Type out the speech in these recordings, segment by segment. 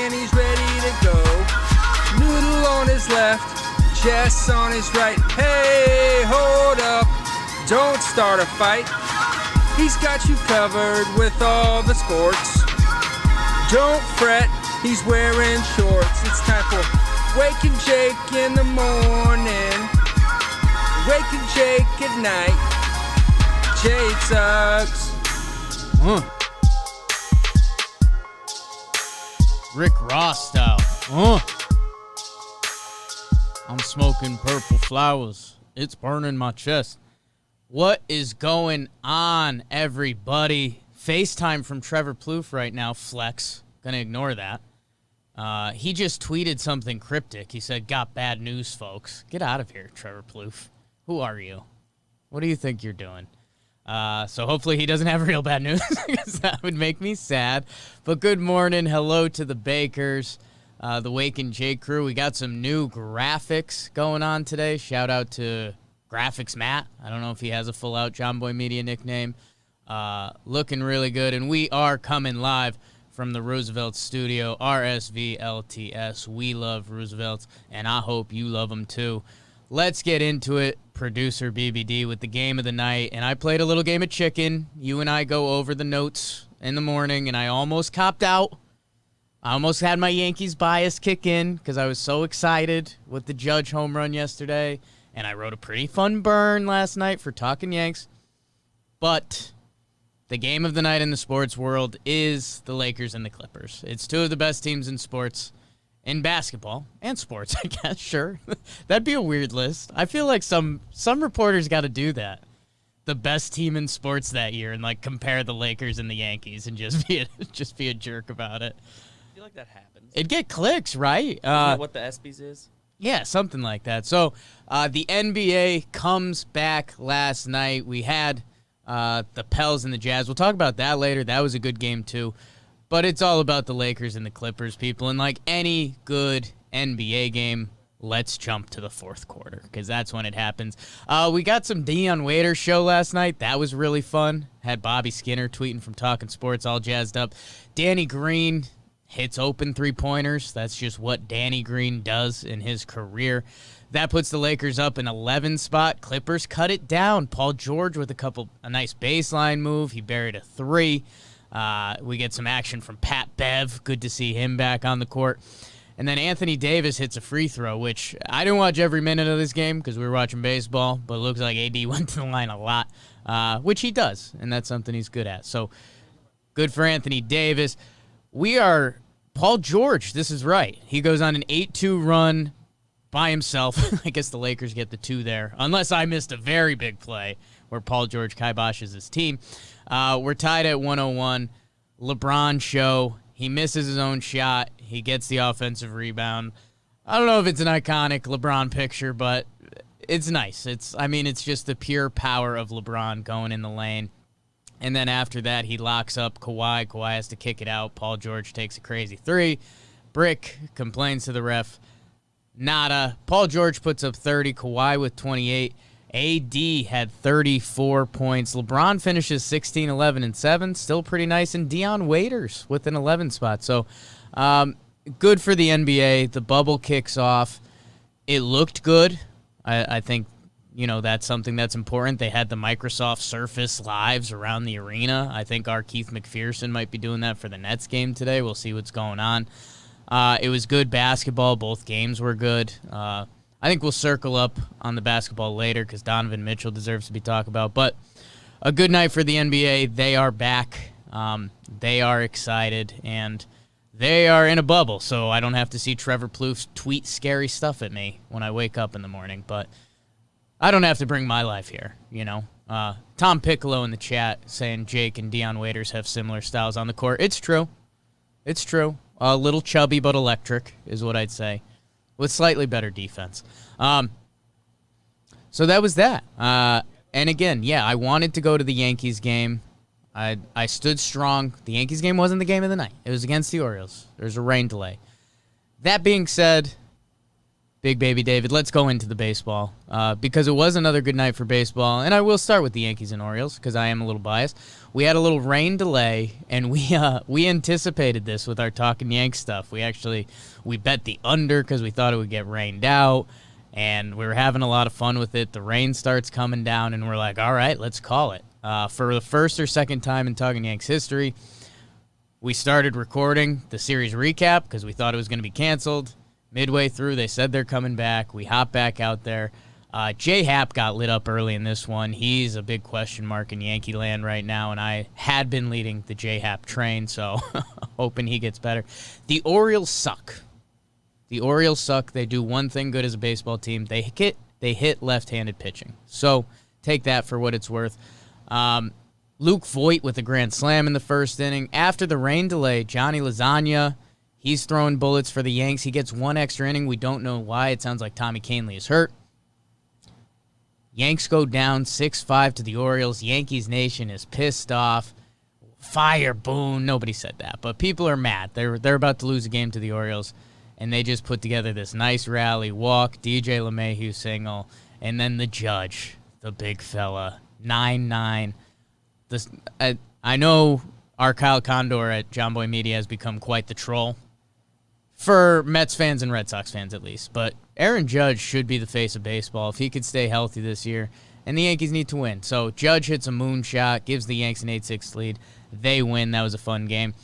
and he's ready to go. Noodle on his left, Jess on his right. Hey, hold up, don't start a fight. He's got you covered with all the sports. Don't fret, he's wearing shorts. It's time for Wake and Jake in the morning, Wake and Jake at night. Jake sucks. Rick Ross style. I'm smoking purple flowers. It's burning my chest. What is going on, everybody? FaceTime from Trevor Plouffe right now. Flex. Gonna ignore that. He just tweeted something cryptic. He said, "Got bad news, folks." Get out of here, Trevor Plouffe. Who are you? What do you think you're doing? So hopefully he doesn't have real bad news, because that would make me sad. But good morning. Hello to the Bakers, the Wake and Jake crew. We got some new graphics going on today. Shout out to Graphics Matt. I don't know if he has a full-out John Boy Media nickname. Looking really good. And we are coming live from the Roosevelt studio, RSVLTS. We love Roosevelts, and I hope you love them too. Let's get into it. Producer BBD with the game of the night. And I played a little game of chicken. You and I go over the notes in the morning, and I almost copped out. I almost had my Yankees bias kick in because I was so excited with the Judge home run yesterday. And I wrote a pretty fun burn last night for Talking Yanks. But the game of the night in the sports world is the Lakers and the Clippers. It's two of the best teams in sports. In basketball and sports, I guess, sure. That'd be a weird list. I feel like some reporters got to do that. The best team in sports that year, and like compare the Lakers and the Yankees, and just be a jerk about it. I feel like that happens. It'd get clicks, right? Isn't that what the ESPYs is? Yeah, something like that. So the NBA comes back last night. We had the Pels and the Jazz. We'll talk about that later. That was a good game too. But it's all about the Lakers and the Clippers, people. And like any good NBA game, let's jump to the fourth quarter, because that's when it happens. We got some Dion Waiters show last night. That was really fun. Had Bobby Skinner tweeting from Talking Sports, all jazzed up. Danny Green hits open three-pointers. That's just what Danny Green does in his career. That puts the Lakers up in 11th spot. Clippers cut it down. Paul George with a nice baseline move. He buried a three. We get some action from Pat Bev. Good to see him back on the court. And then Anthony Davis hits a free throw, which I didn't watch every minute of this game because we were watching baseball, but it looks like AD went to the line a lot, which he does, and that's something he's good at. So good for Anthony Davis. Paul George, this is right. He goes on an 8-2 run by himself. I guess the Lakers get the two there, unless I missed a very big play where Paul George kiboshes his team. We're tied at 101. LeBron show. He misses his own shot. He gets the offensive rebound. I don't know if it's an iconic LeBron picture, but it's nice. It's just the pure power of LeBron going in the lane. And then after that, he locks up Kawhi. Kawhi has to kick it out. Paul George takes a crazy three. Brick complains to the ref. Nada. Paul George puts up 30. Kawhi with 28. AD had 34 points. LeBron finishes 16, 11, and 7. Still pretty nice. And Dion Waiters with an 11 spot. So good for the NBA. The bubble kicks off. It looked good. I think, that's something that's important. They had the Microsoft Surface Lives around the arena. I think our Keith McPherson might be doing that for the Nets game today. We'll see what's going on. It was good basketball. Both games were good. I think we'll circle up on the basketball later because Donovan Mitchell deserves to be talked about. But a good night for the NBA. They are back. They are excited, and they are in a bubble, so I don't have to see Trevor Plouffe tweet scary stuff at me when I wake up in the morning. But I don't have to bring my life here, Tom Piccolo in the chat saying Jake and Dion Waiters have similar styles on the court. It's true. It's true. A little chubby but electric is what I'd say, with slightly better defense. So that was that. And again, I wanted to go to the Yankees game. I stood strong. The Yankees game wasn't the game of the night. It was against the Orioles. There's a rain delay. That being said, Big Baby David, let's go into the baseball because it was another good night for baseball. And I will start with the Yankees and Orioles because I am a little biased. We had a little rain delay, and we anticipated this with our Talking Yanks stuff. We bet the under because we thought it would get rained out, and we were having a lot of fun with it. The rain starts coming down, and we're like, all right, let's call it. For the first or second time in Talking Yanks history, we started recording the series recap because we thought it was going to be canceled. Midway through, they said they're coming back. We hop back out there. J-Hap got lit up early in this one. He's a big question mark in Yankee land right now, and I had been leading the J-Hap train, so hoping he gets better. The Orioles suck. They do one thing good as a baseball team. They hit left-handed pitching. So take that for what it's worth. Luke Voit with a grand slam in the first inning. After the rain delay, Johnny Lasagna, he's throwing bullets for the Yanks. He gets one extra inning. We don't know why. It sounds like Tommy Kahnle is hurt. Yanks go down 6-5 to the Orioles. Yankees Nation is pissed off. Fire Boone. Nobody said that, but people are mad. They're about to lose a game to the Orioles, and they just put together this nice rally, walk, DJ LeMahieu single, and then the judge, the big fella, 9-9. I know our Kyle Condor at John Boy Media has become quite the troll. For Mets fans and Red Sox fans, at least. But Aaron Judge should be the face of baseball if he could stay healthy this year. And the Yankees need to win. So Judge hits a moonshot, gives the Yanks an 8-6 lead. They win. That was a fun game.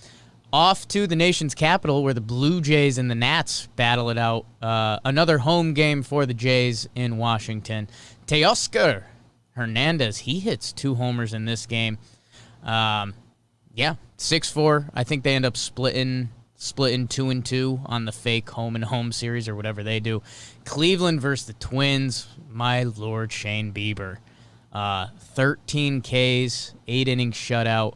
Off to the nation's capital where the Blue Jays and the Nats battle it out. Another home game for the Jays in Washington. Teoscar Hernandez, he hits 2 homers in this game. 6-4. I think they end up splitting 2-2 on the fake home-and-home series or whatever they do. Cleveland versus the Twins. My Lord, Shane Bieber. 13 Ks, 8-inning shutout.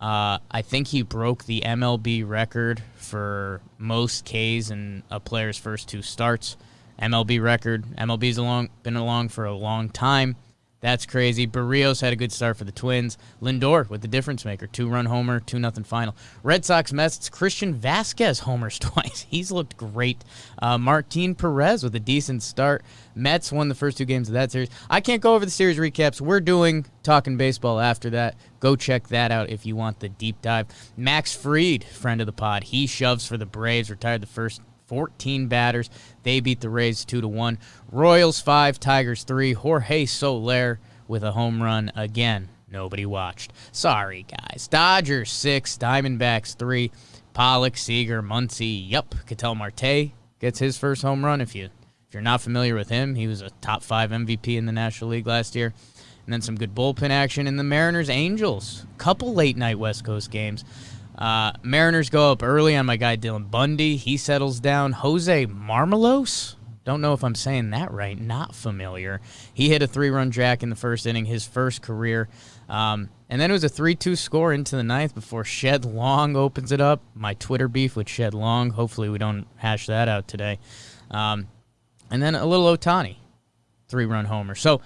I think he broke the MLB record for most Ks in a player's first 2 starts. MLB record. MLB's been along for a long time. That's crazy. Barrios had a good start for the Twins. Lindor with the difference maker. 2-run homer, 2-0 final. Red Sox Mets, it's Christian Vasquez homers twice. He's looked great. Martin Perez with a decent start. Mets won the first 2 games of that series. I can't go over the series recaps. We're doing Talking Baseball after that. Go check that out if you want the deep dive. Max Fried, friend of the pod, he shoves for the Braves, retired the first 14 batters. They beat the Rays 2-1. Royals 5, Tigers 3. Jorge Soler with a home run again. Nobody watched. Sorry, guys. Dodgers 6, Diamondbacks 3. Pollock, Seager, Muncy. Yup. Ketel Marte gets his first home run. If you're not familiar with him, he was a top 5 MVP in the National League last year. And then some good bullpen action in the Mariners Angels. Couple late night West Coast games. Mariners go up early on my guy Dylan Bundy. He settles down. Jose Marmelos? Don't know if I'm saying that right. Not familiar. He hit a 3-run jack in the first inning, his first career. And then it was a 3-2 score into the 9th before Shed Long opens it up. My Twitter beef with Shed Long. Hopefully we don't hash that out today. And then a little Ohtani. 3-run homer. So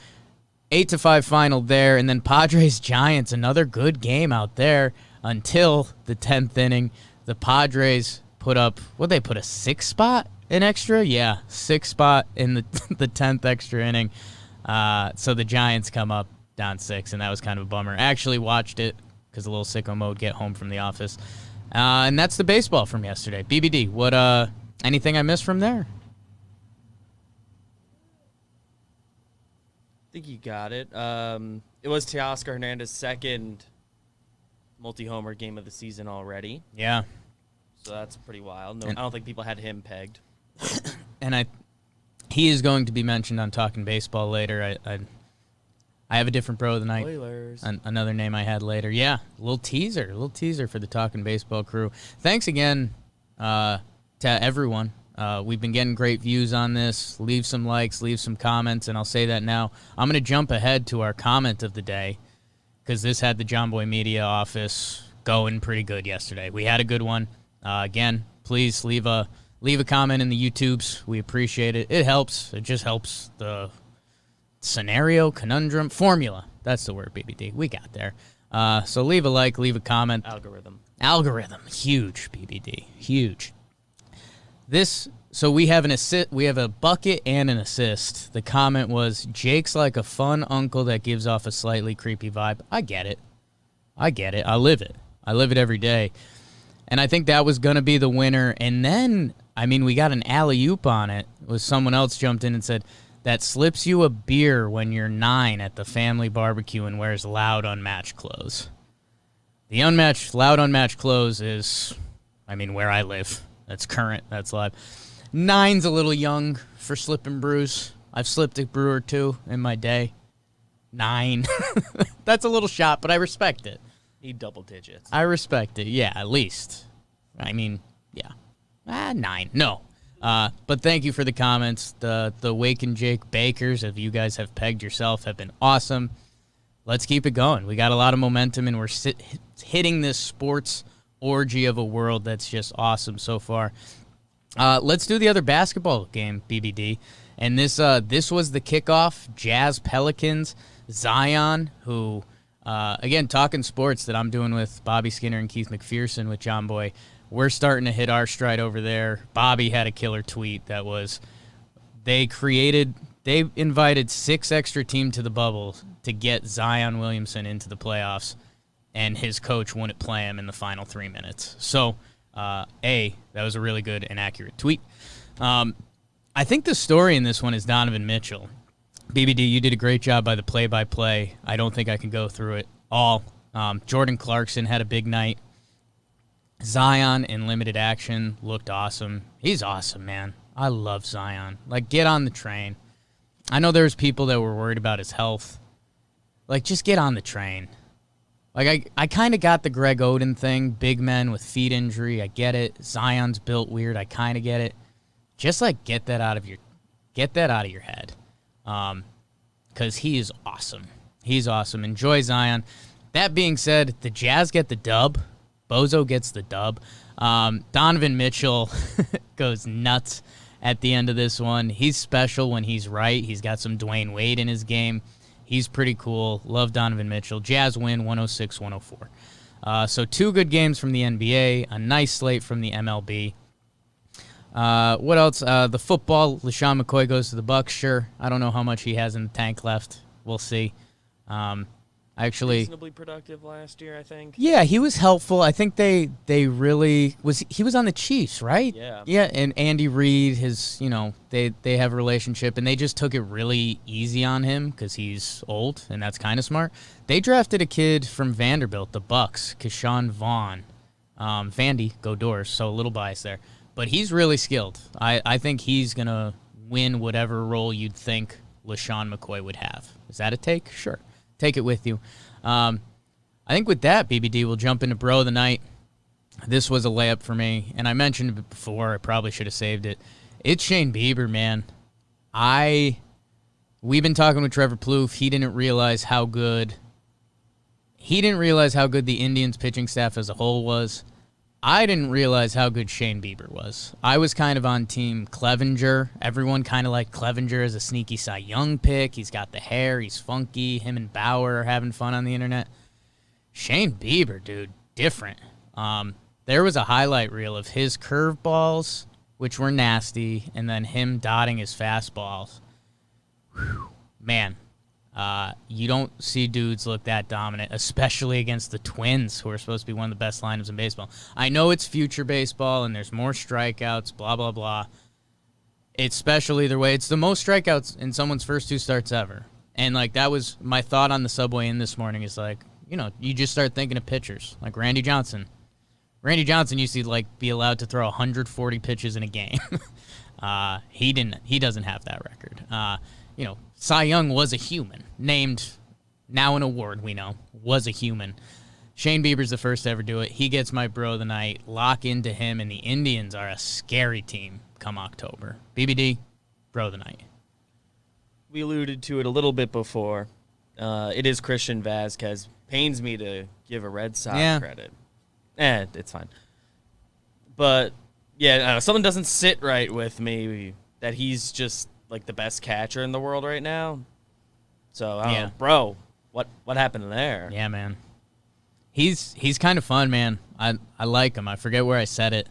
8-5 final there. And then Padres-Giants, another good game out there. Until the 10th inning, the Padres put up, what'd they put, a 6 spot in extra? Yeah, 6 spot in the 10th extra inning. So the Giants come up down 6, and that was kind of a bummer. I actually watched it because a little sicko mode, get home from the office. And that's the baseball from yesterday. BBD, what anything I missed from there? I think you got it. It was Teoscar Hernandez's second multi-homer game of the season already. Yeah. So that's pretty wild. No, I don't think people had him pegged. And he is going to be mentioned on Talking Baseball later. I have a different bro of the night. Spoilers. Another name I had later. Yeah, a little teaser for the Talking Baseball crew. Thanks again to everyone. We've been getting great views on this. Leave some likes, leave some comments, and I'll say that now. I'm going to jump ahead to our comment of the day because this had the John Boy Media office going pretty good yesterday. We had a good one. Again, please leave a comment in the YouTubes. We appreciate it. It helps. It just helps the scenario, conundrum, formula. That's the word, BBD. We got there. So leave a like, leave a comment. Algorithm. Huge, BBD. Huge. This So we have an assist. We have a bucket and an assist. The comment was, Jake's like a fun uncle that gives off a slightly creepy vibe. I get it. I live it. I live it every day. And I think that was going to be the winner. And then, I mean, we got an alley-oop on it. It was someone else jumped in and said, that slips you a beer when you're 9 at the family barbecue and wears loud, unmatched clothes. The loud, unmatched clothes is, I mean, where I live. That's current. That's live. 9's a little young for slip and brews. I've slipped a brew or two in my day. 9. That's a little shot, but I respect it. Need double digits. I respect it. Yeah, at least. I mean, yeah. 9. No. But thank you for the comments. The Wake and Jake Bakers, if you guys have pegged yourself, have been awesome. Let's keep it going. We got a lot of momentum, and we're hitting this sports orgy of a world that's just awesome so far. Let's do the other basketball game, BBD. And this was the kickoff. Jazz Pelicans. Zion, who, again, talking sports that I'm doing with Bobby Skinner and Keith McPherson with John Boy. We're starting to hit our stride over there. Bobby had a killer tweet that was, they invited 6 extra teams to the bubble to get Zion Williamson into the playoffs, and his coach wouldn't play him in the final 3 minutes. So, that was a really good and accurate tweet. I think the story in this one is Donovan Mitchell. BBD, you did a great job by the play-by-play. I don't think I can go through it all. Jordan Clarkson had a big night. Zion in limited action looked awesome. He's awesome, man. I love Zion. Like, get on the train. I know there's people that were worried about his health. Like, just get on the train. Like, I kind of got the Greg Oden thing, big men with feet injury. I get it. Zion's built weird. I kind of get it. Just, like, get that out of your head. Because he is awesome. He's awesome. Enjoy Zion. That being said, the Jazz get the dub. Bozo gets the dub. Donovan Mitchell goes nuts at the end of this one. He's special when he's right. He's got some Dwayne Wade in his game. He's pretty cool. Love Donovan Mitchell. Jazz win 106-104. So 2 good games from the NBA, a nice slate from the MLB. What else? The football, LaShawn McCoy goes to the Bucs. Sure. I don't know how much he has in the tank left. We'll see. Actually, reasonably productive last year, I think. Yeah, he was helpful. I think they really he was on the Chiefs, right? Yeah. Yeah, and Andy Reid, they have a relationship, and they just took it really easy on him because he's old, and that's kind of smart. They drafted a kid from Vanderbilt, the Bucks, Keyshawn Vaughn. Vandy, go Doors, so a little bias there. But he's really skilled. I think he's going to win whatever role you'd think LaShawn McCoy would have. Is that a take? Sure. Take it with you. I think with that, BBD, we'll jump into Bro of the Night. This was a layup for me, and I mentioned it before. I probably should have saved it. It's Shane Bieber, man. We've been talking with Trevor Plouffe. He didn't realize how good the Indians pitching staff as a whole was. I didn't realize how good Shane Bieber was. I was kind of on team Clevenger. Everyone kind of liked Clevenger as a sneaky Cy Young pick. He's got the hair. He's funky. Him and Bauer are having fun on the internet. Shane Bieber, dude, different. There was a highlight reel of his curveballs, which were nasty, and then him dotting his fastballs. Whew, man. You don't see dudes look that dominant, especially against the Twins, who are supposed to be one of the best lineups in baseball. I know it's future baseball, and there's more strikeouts, blah, blah, blah. It's special either way. It's the most strikeouts in someone's first 2 starts ever. And, like, that was my thought on the subway in this morning is, like, you just start thinking of pitchers, like Randy Johnson. Randy Johnson used to, like, be allowed to throw 140 pitches in a game. He doesn't have that record. Cy Young was a human, named now an award we know, was a human. Shane Bieber's the first to ever do it. He gets my Bro of the Night. Lock into him, and the Indians are a scary team come October. BBD, Bro of the Night. We alluded to it a little bit before. It is Christian Vazquez. Pains me to give a Red Sox credit. It's fine. But, something doesn't sit right with me that he's just like the best catcher in the world right now. So, I don't know, bro, what happened there? Yeah, man. He's kind of fun, man. I like him. I forget where I said it.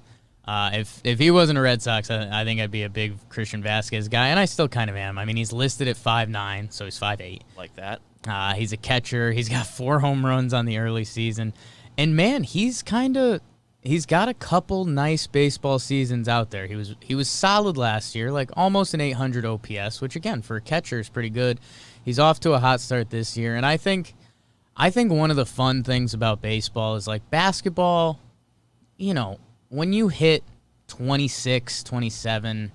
If he wasn't a Red Sox, I think I'd be a big Christian Vasquez guy, and I still kind of am. I mean, he's listed at 5'9", so he's 5'8". Like that. He's a catcher. He's got 4 home runs on the early season. And, man, he's got a couple nice baseball seasons out there. He was solid last year, like almost an 800 OPS, which, again, for a catcher is pretty good. He's off to a hot start this year. And I think one of the fun things about baseball is, like, basketball, you know, when you hit 26, 27,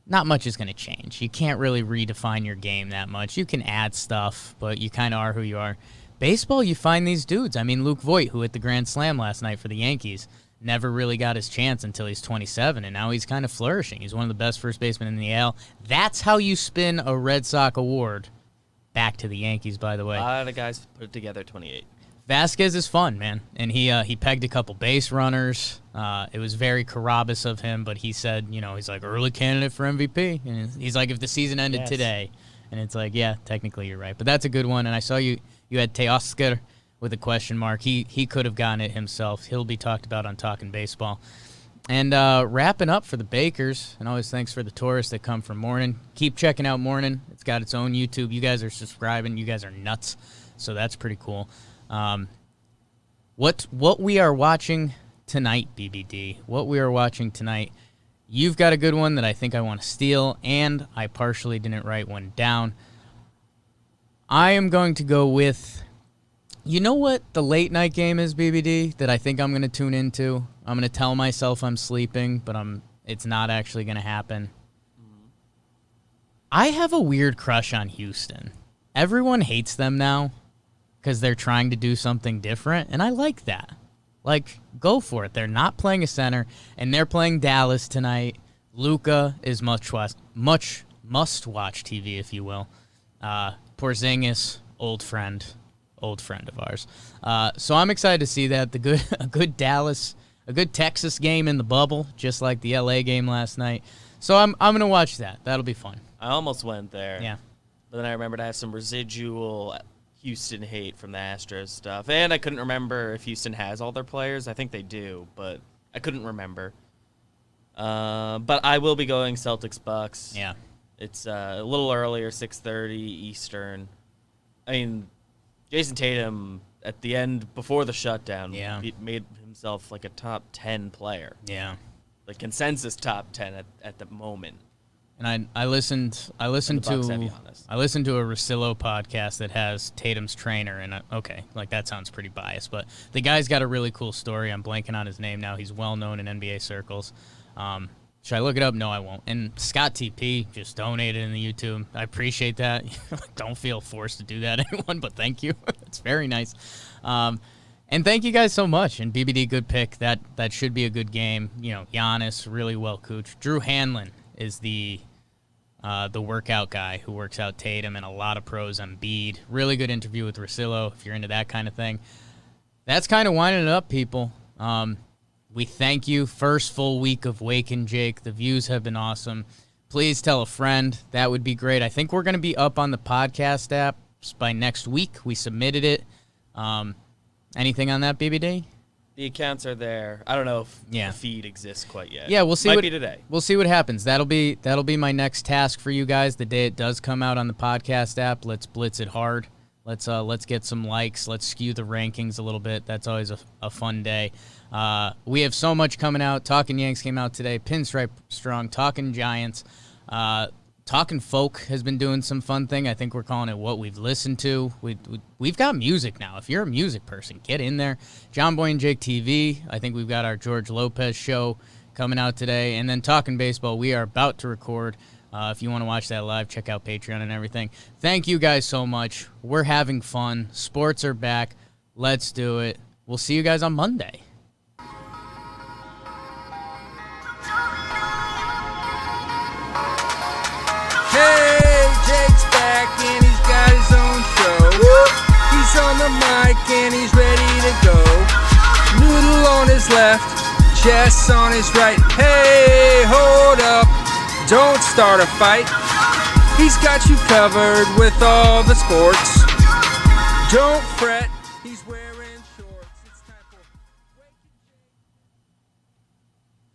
not much is going to change. You can't really redefine your game that much. You can add stuff, but you kind of are who you are. Baseball, you find these dudes. I mean, Luke Voit, who hit the grand slam last night for the Yankees, never really got his chance until he's 27, and now he's kind of flourishing. He's one of the best first basemen in the AL. That's how you spin a Red Sox award back to the Yankees, by the way. A lot of guys put it together 28. Vasquez is fun, man, and he pegged a couple base runners. It was very Carabas of him, but he said, you know, he's like early candidate for MVP, and he's like, if the season ended today, and it's like, yeah, technically you're right, but that's a good one. And I saw you had Teoscar with a question mark. He could have gotten it himself. He'll be talked about on Talking Baseball. And wrapping up for the Bakers, and always thanks for the tourists that come from Morning. Keep checking out Morning. It's got its own YouTube. You guys are subscribing. You guys are nuts, so that's pretty cool. What we are watching tonight, BBD, what we are watching tonight, you've got a good one that I think I want to steal, and I partially didn't write one down. I am going to go with, you know what the late night game is, BBD, that I think I'm going to tune into? I'm going to tell myself I'm sleeping, but it's not actually going to happen. I have a weird crush on Houston. Everyone hates them now because they're trying to do something different, and I like that. Like, go for it. They're not playing a center, and they're playing Dallas tonight. Luka is much must-watch TV, if you will. Porzingis, old friend of ours. So I'm excited to see that. A good Texas game in the bubble, just like the LA game last night. So I'm gonna watch that. That'll be fun. I almost went there. Yeah. But then I remembered I have some residual Houston hate from the Astros stuff. And I couldn't remember if Houston has all their players. I think they do, but I couldn't remember. But I will be going Celtics-Bucks. Yeah. It's a little earlier, 6:30 Eastern. I mean, Jason Tatum, at the end, before the shutdown, made himself like a top 10 player. Yeah. Like consensus top 10 at the moment. And I listened to a Russillo podcast that has Tatum's trainer, and that sounds pretty biased, but the guy's got a really cool story. I'm blanking on his name now. He's well known in NBA circles. Should I look it up? No, I won't. And Scott TP just donated in the YouTube. I appreciate that. Don't feel forced to do that, anyone, but thank you. It's very nice. And thank you guys so much. And BBD, good pick. That should be a good game. You know, Giannis, really well coached. Drew Hanlon is the workout guy who works out Tatum and a lot of pros. Embiid. Really good interview with Russillo if you're into that kind of thing. That's kind of winding it up, people. We thank you. First full week of Wake and Jake. The views have been awesome. Please tell a friend. That would be great. I think we're going to be up on the podcast apps by next week. We submitted it. Anything on that, BBD? The accounts are there. I don't know if the feed exists quite yet. Yeah, we'll see. Might be today. We'll see what happens. That'll be my next task for you guys. The day it does come out on the podcast app, let's blitz it hard. Let's get some likes. Let's skew the rankings a little bit. That's always a fun day. We have so much coming out. Talking Yanks came out today. Pinstripe Strong. Talking Giants. Talking Folk has been doing some fun thing. I think we're calling it What We've Listened To. We've got music now. If you're a music person, get in there. John Boy and Jake TV. I think we've got our George Lopez show coming out today. And then Talking Baseball, we are about to record. If you want to watch that live, check out Patreon and everything. Thank you guys so much. We're having fun. Sports are back. Let's do it. We'll see you guys on Monday. Hey, Jake's back and he's got his own show. He's on the mic and he's ready to go. Noodle on his left, Jess on his right. Hey, hold up, don't start a fight. He's got you covered with all the sports. Don't fret, he's wearing